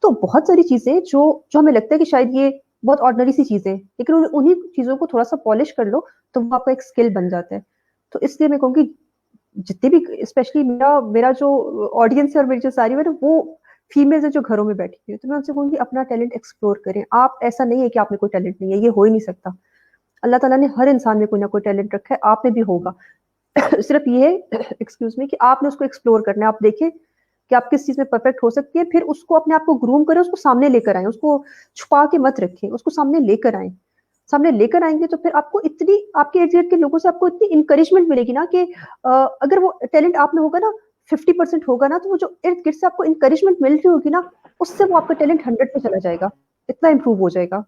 S2: तो बहुत सारी चीज़ें जो जो हमें लगता है कि शायद ये बहुत ऑर्डिनरी सी चीज़ें हैं, लेकिन उन्हीं चीज़ों को थोड़ा-सा पॉलिश कर लो, तो वो आपका एक स्किल बन जाता है। तो इसलिए मैं कहूँगी जितने भी, स्पेशली मेरा मेरा जो ऑडियंस है और मेरी जो सारी है ना, वो फीमेल्स है जो घरों में बैठी हुई है, तो मैं उनसे कहूँगी अपना टैलेंट एक्सप्लोर करें। आप, ऐसा नहीं है कि आप में कोई टैलेंट नहीं है, ये हो ही नहीं सकता। अल्लाह ताला ने हर इंसान में कोई ना कोई टैलेंट रखा है, आप में भी होगा। सिर्फ ये है एक्सक्यूज़ मी, कि आपने उसको एक्सप्लोर करना है। आप देखें कि आप किस चीज़ में परफेक्ट हो सकती हैं, फिर उसको अपने आप को ग्रूम करें, उसको सामने लेकर आएँ, उसको छुपा के मत रखें, उसको सामने लेकर आएँ। सामने लेकर आएँगे तो फिर आपको इतनी, आपके इर्द-गिर्द के लोगों से आपको इतनी एनकरेजमेंट मिलेगी ना कि अगर वो टैलेंट आप में होगा ना, 50% होगा ना, तो वो जो इर्द-गिर्द से आपको एनकरेजमेंट मिल रही होगी ना, उससे वो आपका टैलेंट 100 पे चला जाएगा, इतना इम्प्रूव हो जाएगा।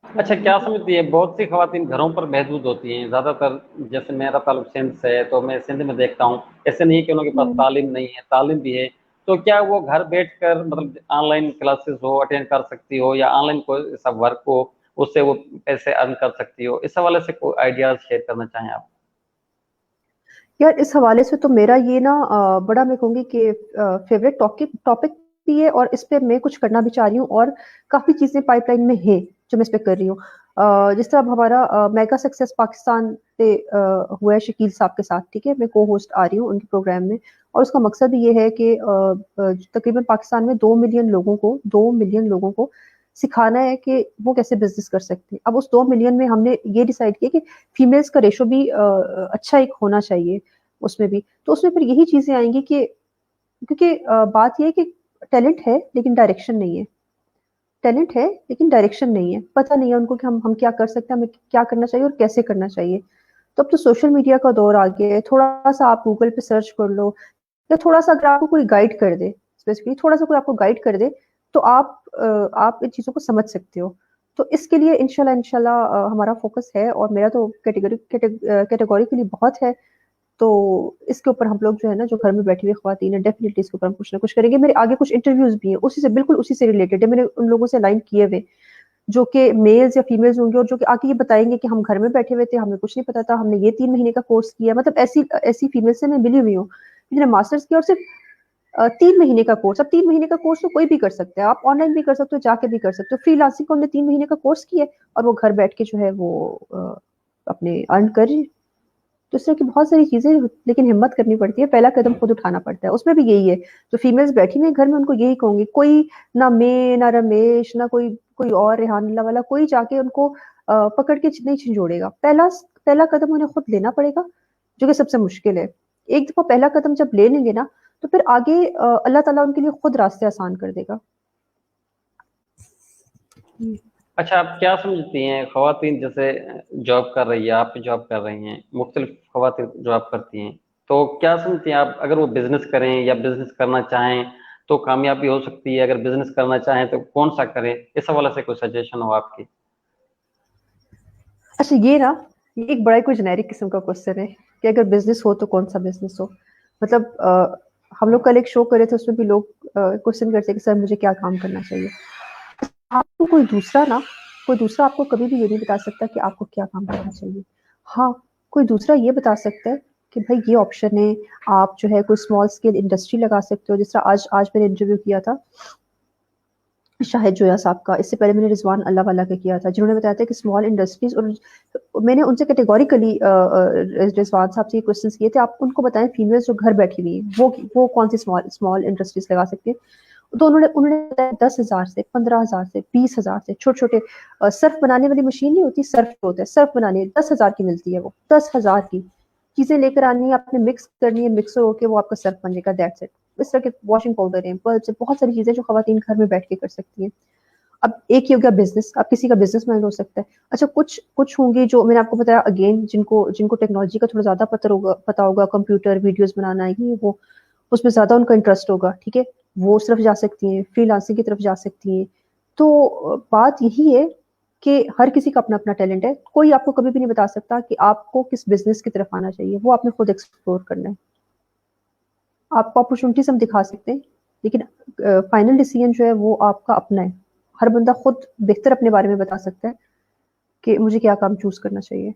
S1: अच्छा, क्या समझती है, बहुत सी खवातीन घरों पर महदूद होती हैं ज़्यादातर। जैसे मेरा ताल्लुक सिंध से है, तो मैं सिंध में देखता हूँ, ऐसे नहीं कि उनके पास
S2: हुँ।
S1: तालीम नहीं है, तालीम भी है। तो क्या वो घर बैठकर मतलब ऑनलाइन क्लासेस हो अटेंड कर सकती हो, या ऑनलाइन कोई ऐसा वर्क हो उससे वो पैसे अर्न कर सकती हो? इस हवाले से कोई आइडियाज़ शेयर करना चाहें आप?
S2: यार, इस हवाले से तो मेरा ये ना बड़ा, मैं कहूँगी कि फेवरेट टॉपिक टॉपिक भी है, और इस पे मैं कुछ करना भी चाह रही हूँ, और काफ़ी चीज़ें पाइपलाइन में हैं, जो मैं इस पे कर रही हूँ। जिस तरह अब हमारा मेगा सक्सेस पाकिस्तान पे हुआ है शकील साहब के साथ, ठीक है? मैं को-होस्ट आ रही हूँ उनके प्रोग्राम में, और उसका मकसद ये है कि तकरीबन पाकिस्तान में 2 मिलियन लोगों को सिखाना है कि वो कैसे बिज़नेस कर सकते हैं। अब उस 2 मिलियन में हमने ये डिसाइड किया कि फीमेल्स का रेशो भी अच्छा एक होना चाहिए उसमें भी। तो उसमें फिर यही चीज़ें आएँगी कि, क्योंकि बात ये है कि टैलेंट है लेकिन डायरेक्शन नहीं है। टैलेंट है लेकिन डायरेक्शन नहीं है। पता नहीं है उनको कि हम क्या कर सकते हैं, हमें क्या करना चाहिए और कैसे करना चाहिए। तो अब तो सोशल मीडिया का दौर आ गया है, थोड़ा-सा आप गूगल पे सर्च कर लो, या थोड़ा-सा अगर आपको कोई गाइड कर दे, स्पेसिफिकली थोड़ा-सा कोई आपको गाइड कर दे, तो आप इन चीज़ों को समझ सकते हो। तो इसके लिए इंशाल्लाह हमारा फ़ोकस है, और मेरा तो कैटेगोरिकली बहुत है। तो इसके ऊपर हम लोग जो है ना, जो घर में बैठी हुई ख़वातीन हैं, डेफ़िनिटली इसके ऊपर हम कुछ ना कुछ करेंगे। मेरे आगे कुछ इंटरव्यूज़ भी हैं, उसी से बिल्कुल उसी से रिलेटेड है। मैंने उन लोगों से लाइन किए हुए, जो कि मेल्स या फीमेल्स होंगे, और जो कि आके ये बताएँगे कि हम घर में बैठे हुए थे, हमें कुछ नहीं पता था, हमने ये 3 महीने का कोर्स किया। मतलब ऐसी ऐसी फीमेल से मैं मिली हुई हूँ, जिन्होंने मास्टर्स किया, और सिर्फ़ 3 महीने का कोर्स। अब 3 महीने का कोर्स तो कोई भी कर सकता है, आप ऑनलाइन भी कर सकते हो, जाके भी कर सकते हो। फ्रीलांसिंग का उन्होंने 3 महीने का कोर्स किया है, और वो घर बैठ के जो है वो अपने अर्न कर रही है। तो इस तरह की बहुत सारी चीज़ें, लेकिन हिम्मत करनी पड़ती है, पहला कदम खुद उठाना पड़ता है। उसमें भी यही है, जो फीमेल्स बैठी हुई हैं घर में, उनको यही कहूँगी, कोई ना मैं, ना रमेश, ना कोई कोई और रेहान वाला, कोई जाके उनको पकड़ के नहीं झिंझोड़ेगा। पहला कदम उन्हें खुद लेना पड़ेगा, जो कि सबसे मुश्किल है। एक दफ़ा पहला कदम जब ले लेंगे ना, तो फिर आगे अल्लाह ताला उनके लिए खुद रास्ते आसान कर देगा। हुँ।
S1: अच्छा, आप क्या समझती हैं, ख़वातीन जैसे जॉब कर रही है, आप भी जॉब कर रही हैं, मुख्तलिफ ख़वातीन जॉब करती हैं, तो क्या समझती हैं आप, अगर वो बिज़नेस करें या बिज़नेस करना चाहें, तो कामयाबी हो सकती है? अगर बिज़नेस करना चाहें, तो कौन-सा करें? इस हवाले से कोई सजेशन हो आपकी?
S2: अच्छा, ये ना, ये एक बड़ा ही कोई जेनेरिक किस्म का क्वेश्चन है कि अगर बिज़नेस हो तो कौन-सा बिज़नेस हो? मतलब हम लोग कल एक शो कर रहे थे, उसमें भी लोग क्वेश्चन करते हैं कि सर मुझे क्या काम करना चाहिए? आपको कोई दूसरा आपको कभी भी ये नहीं बता सकता कि आपको क्या काम करना चाहिए। हाँ, कोई दूसरा ये बता सकता है कि भाई ये ऑप्शन है, आप जो है कोई स्मॉल स्केल इंडस्ट्री लगा सकते हो। जिस तरह आज आज मैंने इंटरव्यू किया था शाहिद जोया साहब का, इससे पहले मैंने रिज़वान अल्लाह वाला का किया था, जिन्होंने बताया था कि स्मॉल इंडस्ट्रीज़, और मैंने उनसे कैटेगोरिकली रिज़वान साहब से ये क्वेश्चंस किए थे, आप उनको बताएँ फीमेल्स जो घर बैठी हुई हैं, वो कौन सी स्मॉल स्मॉल इंडस्ट्रीज़ लगा सकती हैं। तो उन्होंने उन्होंने बताया 10,000 से, 15,000 से, 20,000 से, छोटे-छोटे सर्फ़ बनाने वाली मशीन नहीं होती, सर्फ़ होता है, सर्फ़ बनानी है, 10,000 की मिलती है वो, 10,000 की। चीज़ें लेकर आनी है, आपने मिक्स करनी है, मिक्सर होके वो आपका सर्फ़ बन जाएगा, दैट्स इट। इस तरह के वॉशिंग पाउडर हैं, बल्ब्स हैं, बहुत सारी चीज़ें जो ख़वातीन घर में बैठ के कर सकती हैं। अब एक ये हो गया बिज़नेस, अब किसी का बिज़नेसमैन हो सकता है। अच्छा, कुछ कुछ होंगे जो मैंने आपको बताया अगेन, जिनको जिनको टेक्नोलॉजी का थोड़ा ज़्यादा पता होगा, कंप्यूटर, वीडियोज़ बनाना, ये वो, उसमें ज़्यादा उनका इंटरेस्ट होगा, ठीक है? वो उस तरफ जा सकती हैं, फ्रीलांसिंग की तरफ जा सकती हैं। तो बात यही है कि हर किसी का अपना-अपना टैलेंट है। कोई आपको कभी भी नहीं बता सकता कि आपको किस बिज़नेस की तरफ आना चाहिए, वो आपने खुद एक्सप्लोर करना है। आपको अपॉर्च्युनिटीज़ हम दिखा सकते हैं, लेकिन फाइनल डिसीजन जो है वो आपका अपना है। हर बंदा खुद बेहतर अपने बारे में बता सकता है कि मुझे क्या काम चूज़ करना चाहिए।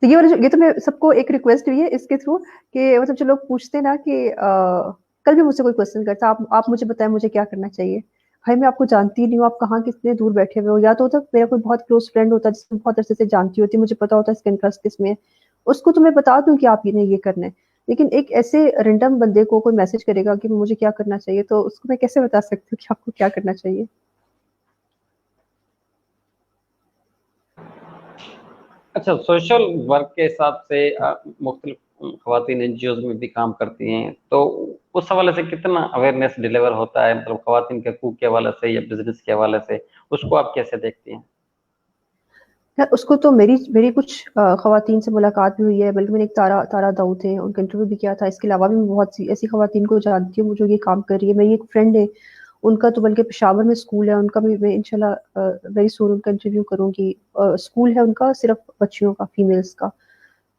S2: तो ये तो मैं सबको एक रिक्वेस्ट हुई है इसके थ्रू कि मतलब जो लोग पूछते हैं ना कि कल भी मुझसे कोई क्वेश्चन करता है, आप मुझे बताएँ मुझे क्या करना चाहिए? भाई मैं आपको जानती नहीं हूँ, आप कहाँ कितने दूर बैठे हुए हो, या तो होता मेरा कोई बहुत क्लोज़ फ्रेंड होता है जिसको बहुत अच्छे से जानती होती, मुझे पता होता है इसका इंटरेस्ट किसमें है, उसको तो मैं बता दूँ कि आप ये करना है। लेकिन एक ऐसे रैंडम बंदे को कोई मैसेज करेगा कि मुझे क्या करना चाहिए, तो उसको मैं कैसे बता सकती हूँ कि आपको क्या करना चाहिए?
S1: अच्छा, सोशल वर्क के हिसाब से मुख्तलिफ खवातीन एनजीओज में भी काम करती हैं, तो उस हवाले से कितना अवेयरनेस डिलीवर होता है, मतलब खवातीन के हकूक के हवाले से या बिजनेस के हवाले से, उसको आप कैसे देखती हैं?
S2: यार उसको तो मेरी मेरी कुछ खवातीन से मुलाकात भी हुई है, बल्कि मैंने एक तारा तारा दाऊद है, उनका इंटरव्यू भी किया था। इसके अलावा भी मैं बहुत सी ऐसी खवातीन को जानती हूँ जो ये काम कर रही है। मेरी एक फ्रेंड है, उनका तो बल्कि पेशावर में स्कूल है, उनका भी मैं इंशाल्लाह वेरी सून उनका इंटरव्यू करूँगी। स्कूल है उनका सिर्फ बच्चियों का, फीमेल्स का।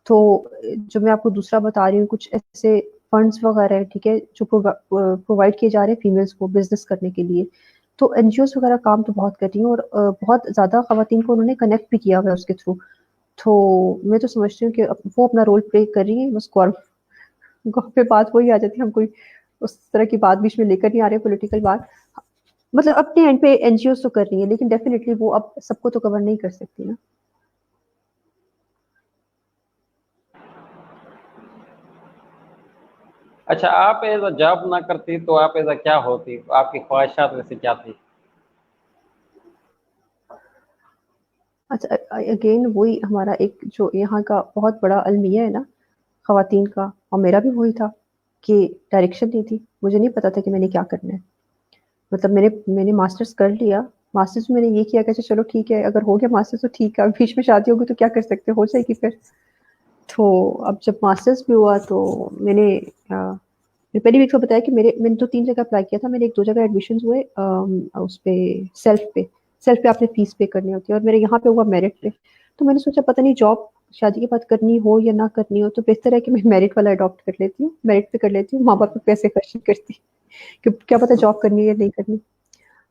S2: तो जो मैं आपको दूसरा बता रही हूँ, कुछ ऐसे फंड्स वगैरह है, ठीक है, जो प्रोवाइड किए जा रहे हैं फीमेल्स को बिजनेस करने के लिए। तो एनजीओ वगैरह काम तो बहुत कर रही हैं, और बहुत ज़्यादा खवातीन को उन्होंने कनेक्ट भी किया हुआ है उसके थ्रू। तो मैं तो समझती हूँ कि वो अपना रोल प्ले कर रही है, बस गौर गौर पे बात वही आ जाती है, हम कोई उस तरह की बात बीच में लेकर नहीं आ रहे पॉलिटिकल बात। मतलब अपने एंड पे एनजीओ तो कर रही है, लेकिन डेफिनेटली वो अब सबको तो कवर नहीं कर सकती ना।
S1: अच्छा, आप एज अ जॉब ना करती तो आप एज अ क्या होती, आपकी ख्वाहिशात वैसे क्या थी?
S2: अच्छा, अगेन वही हमारा एक जो यहाँ का बहुत बड़ा अलमिया है ना खवातीन का, और मेरा भी वही था कि डायरेक्शन नहीं थी, मुझे नहीं पता था कि मैंने क्या करना है। मतलब मैंने मैंने मास्टर्स कर लिया, मास्टर्स में मैंने ये किया कि अच्छा चलो ठीक है, अगर हो गया मास्टर्स तो ठीक है, अब बीच में शादी होगी तो क्या कर सकते हो जाएगी फिर। तो अब जब मास्टर्स भी हुआ तो मैंने पहले भी एक बताया कि मैंने तो 3 जगह अप्लाई किया था, मेरे 1-2 जगह एडमिशन हुए उस पे सेल्फ पे आपने फीस पे करनी होती है, और मेरे यहाँ पे हुआ मेरिट पे। तो मैंने सोचा पता नहीं जॉब शादी के बाद करनी हो या ना करनी हो, तो बेहतर है कि मैं मेरिट वाला अडॉप्ट कर लेती हूँ, मेरिट पे कर लेती हूँ, माँ बाप पे पैसे खर्च नहीं करती कि क्या पता जॉब करनी है या नहीं करनी।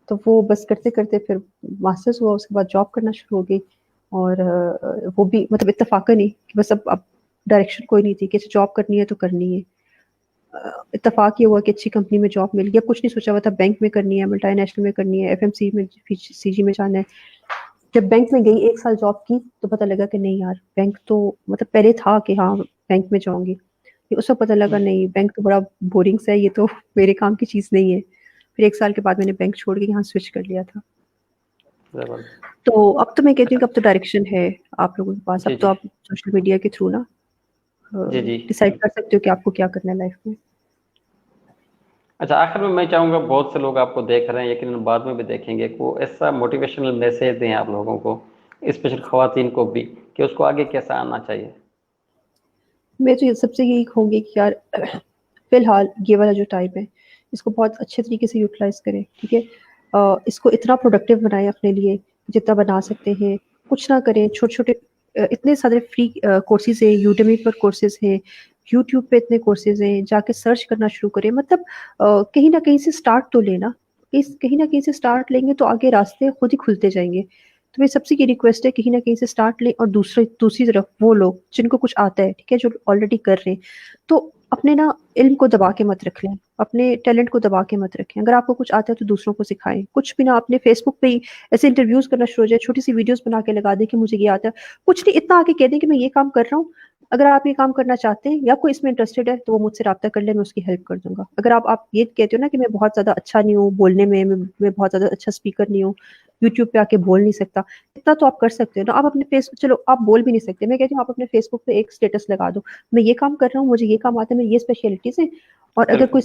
S2: तो वो बस करते-करते फिर मास्टर्स हुआ, उसके बाद जॉब करना शुरू हो गई, और वो भी मतलब इत्तेफ़ाक़न ही कि बस अब डायरेक्शन कोई नहीं थी कि जॉब करनी है तो करनी है। इत्तेफ़ाक ये हुआ कि अच्छी कंपनी में जॉब मिल गई। अब कुछ नहीं सोचा हुआ था, बैंक में करनी है, मल्टीनेशनल में करनी है, एफएमसी में सीजी में जाना है। जब बैंक में गई 1 साल जॉब की तो पता लगा कि नहीं यार, बैंक तो मतलब पहले था कि हाँ, बैंक में जाऊँगी। फिर उस वक़्त पता लगा नहीं, बैंक तो बड़ा बोरिंग सा है, ये तो मेरे काम की चीज़ नहीं है। फिर 1 साल के बाद मैंने बैंक छोड़ के यहाँ स्विच कर लिया था।
S1: जबरदस्त।
S2: तो अब तो मैं कहती हूँ
S1: अच्छा।
S2: कि अब तो डायरेक्शन है आप लोगों के पास।
S1: जी
S2: अब तो
S1: जी।
S2: आप सोशल मीडिया के थ्रू ना
S1: जी जी।
S2: डिसाइड कर सकते हो कि आपको क्या करना है लाइफ में।
S1: अच्छा, आखिर में मैं चाहूँगा, बहुत से लोग आपको देख रहे हैं, यकीनन बाद में भी देखेंगे, को ऐसा मोटिवेशनल मैसेज दें आप लोगों को, स्पेशल खवातीन को भी, कि उसको आगे कैसा आना चाहिए?
S2: मैं तो ये सबसे यही कहूँगी कि यार फ़िलहाल ये वाला जो टाइम है, इसको बहुत अच्छे तरीके से यूटिलाइज़ करें, ठीक है? इसको इतना प्रोडक्टिव बनाएँ अपने लिए, जितना बना सकते हैं। कुछ ना करें, छोटे-छोटे इतने सारे फ्री कोर्सेज़ हैं, यूडेमी पर कोर्सेज़ हैं, यूट्यूब पे इतने कोर्सेज़ हैं, जाके सर्च करना शुरू करें। मतलब कहीं न कहीं से स्टार्ट तो लें ना, कहीं न कहीं से स्टार्ट लेंगे तो आगे रास्ते खुद ही खुलते जाएँगे। तो मेरी सबसे ये रिक्वेस्ट है, कहीं न कहीं से स्टार्ट लें, और दूसरी तरफ वो लोग जिनको कुछ आता है, ठीक है? जो ऑलरेडी कर रहे हैं, तो अपने ना इल्म को दबा के मत रख लें, अपने टैलेंट को दबा के मत रखें। अगर आपको कुछ आता है तो दूसरों को सिखाएँ। कुछ भी ना, अपने फ़ेसबुक पे ही ऐसे इंटरव्यूज़ करना शुरू हो जाए, छोटी-सी वीडियोज़ बना के लगा दें कि मुझे ये आता है। कुछ नहीं, इतना आके कह दें कि मैं ये काम कर रहा हूँ, अगर आप ये काम करना चाहते हैं या कोई इसमें इंटरेस्टेड है, तो वो मुझसे राब्ता कर ले, मैं उसकी हेल्प कर दूँगा। अगर आप ये कहते हो ना कि मैं बहुत ज़्यादा अच्छा नहीं हूँ बोलने में, मैं बहुत ज़्यादा अच्छा स्पीकर नहीं हूँ, यूट्यूब पे आके बोल नहीं सकता, इतना तो आप कर सकते हो ना। आप अपने फ़ेस चलो आप बोल भी नहीं सकते, मैं कहती हूँ आप अपने फ़ेसबुक पे एक स्टेटस लगा दो, मैं ये काम कर रहा हूँ, मुझे ये काम आता है, मेरी ये स्पेशलिटीज़ हैं, और
S1: बिल्कुल।
S2: अगर कोई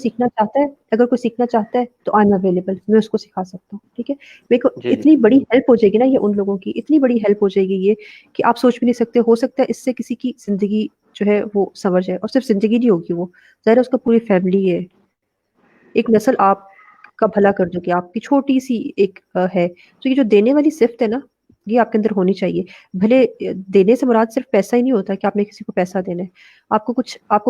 S2: सीखना चाहता है तो आई एम अवेलेबल, मैं उसको सिखा सकता हूँ, ठीक है? मेरे को
S1: जी जी।
S2: इतनी बड़ी हेल्प हो जाएगी ना ये उन लोगों की, इतनी बड़ी हेल्प हो जाएगी ये, कि आप सोच भी नहीं सकते, हो सकता है इससे किसी की ज़िंदगी जो है वो सँवर जाए, और सिर्फ़ ज़िंदगी नहीं होगी वो, ज़ाहिर है उसका पूरी फैमिली है। एक नस्ल आप का भला कर दोगे, आपकी छोटी सी एक है, तो ये जो देने वाली सिफ्त है ना, ये आपके अंदर होनी चाहिए। भले देने से मुराद सिर्फ पैसा ही नहीं होता कि आपने किसी को पैसा देना है। आपको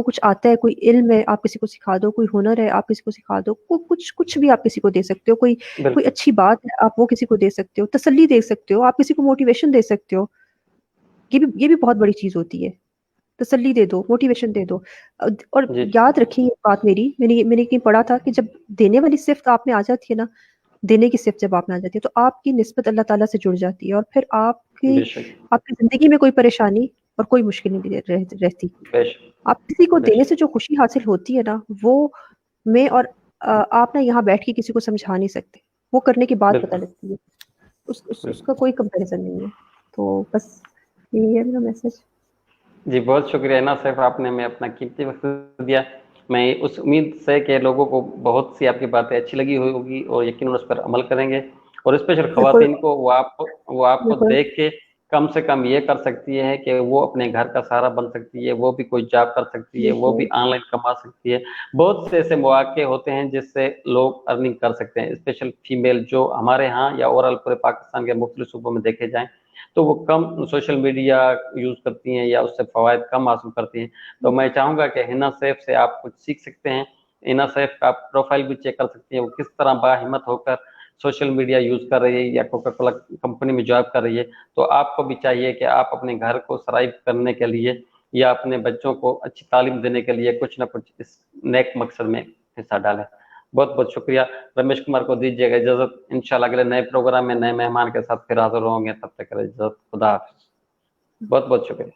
S2: कुछ आता है, कोई इल्म है, आप किसी को सिखा दो, कोई हुनर है, आप किसी को सिखा दो, कुछ भी आप किसी को दे सकते हो, कोई
S1: बिल्कुल
S2: अच्छी बात है, आप वो किसी को दे सकते हो, तसल्ली दे सकते हो, आप किसी को मोटिवेशन दे सकते हो। ये भी बहुत बड़ी चीज होती है। तसल्ली दे दो, मोटिवेशन दे दो। और
S1: जी
S2: याद रखिए ये बात मेरी, मैंने कहीं पढ़ा था कि जब देने वाली सिफ्त आप में आ जाती है ना, देने की सिफ्त जब आप में आ जाती है, तो आपकी निस्बत अल्लाह ताला से जुड़ जाती है, और फिर
S1: बेशक
S2: आपकी जिंदगी में कोई परेशानी और कोई मुश्किल नहीं रहती।
S1: बेशक
S2: आप किसी को देने से
S1: बेशक
S2: जो खुशी हासिल होती है ना, वो मैं और आप ना यहाँ बैठ के किसी को समझा नहीं सकते, वो करने के बाद पता
S1: बिल्कुल
S2: लगती है।
S1: बिल्कुल।
S2: उसका कोई कंपैरिजन नहीं है। तो बस यही है मेरा मैसेज।
S1: जी बहुत शुक्रिया ना सैफ, आपने मैं अपना कीमती वक्त दिया। मैं उस उम्मीद से कि लोगों को बहुत सी आपकी बातें अच्छी लगी हुई होगी और यकीन उस पर अमल करेंगे, और स्पेशल
S2: बिल्कुल
S1: खवातीन को वो आपको
S2: बिल्कुल।
S1: देख के कम से कम ये कर सकती है कि वो अपने घर का सहारा बन सकती है, वो भी कोई जॉब कर सकती है, वो भी
S2: बिल्कुल
S1: ऑनलाइन कमा सकती है। बहुत से ऐसे मौके होते हैं जिससे लोग अर्निंग कर सकते हैं, स्पेशल फीमेल जो हमारे यहाँ या ओवरऑल पूरे पाकिस्तान के मुख्तलिफ सूबों में देखे जाएं, तो वो कम सोशल मीडिया यूज करती हैं या उससे फवायद कम हासिल करती हैं। तो मैं चाहूंगा कि हिना सैफ से आप कुछ सीख सकते हैं। हिना सैफ का प्रोफाइल भी चेक कर सकती हैं, वो किस तरह बाहिम्मत होकर सोशल मीडिया यूज कर रही है या कोका कोला कंपनी में जॉब कर रही है। तो आपको भी चाहिए कि आप अपने घर को सर्वाइव करने के लिए या अपने बच्चों को अच्छी तालीम देने के लिए कुछ ना कुछ इस नेक मकसद में हिस्सा डालें। बहुत बहुत शुक्रिया। रमेश कुमार को दीजिएगा इजाजत, इंशाल्लाह अगले नए प्रोग्राम में नए मेहमान के साथ फिर हाजिर होंगे, तब तक इजाजत, खुदा हाफिज। बहुत बहुत शुक्रिया।